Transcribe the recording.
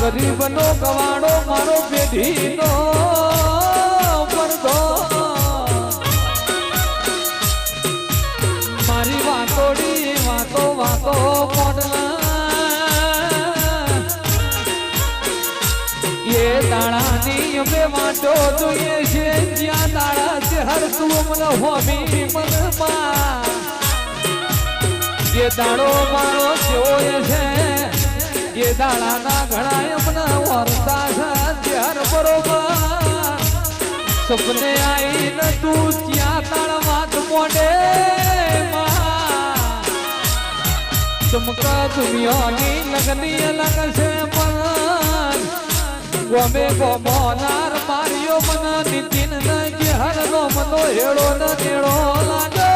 ગરીબનો ગવાડો મારો પેઢીનો પડદો મારી વાતોડી વાતો વાતો મોડલા એ દાડાની અમે વાંચો જોઈએ છે જ્યાં દાડા છે હર તું મને હોમી મનમાં જે દાડો મારો જોયે છે એ દાડાના ઘણા અમને વર્તા છે ત્યાર બરોબર સપને આવીને તું ત્યાં તાળ વાત મોડે ચમકા દુનિયાની લગની અલગ છે પણ ગમે ગોમોનાર માર્યો મને નીતિન કે હર નો મનો હેડો ન નેડો લાગે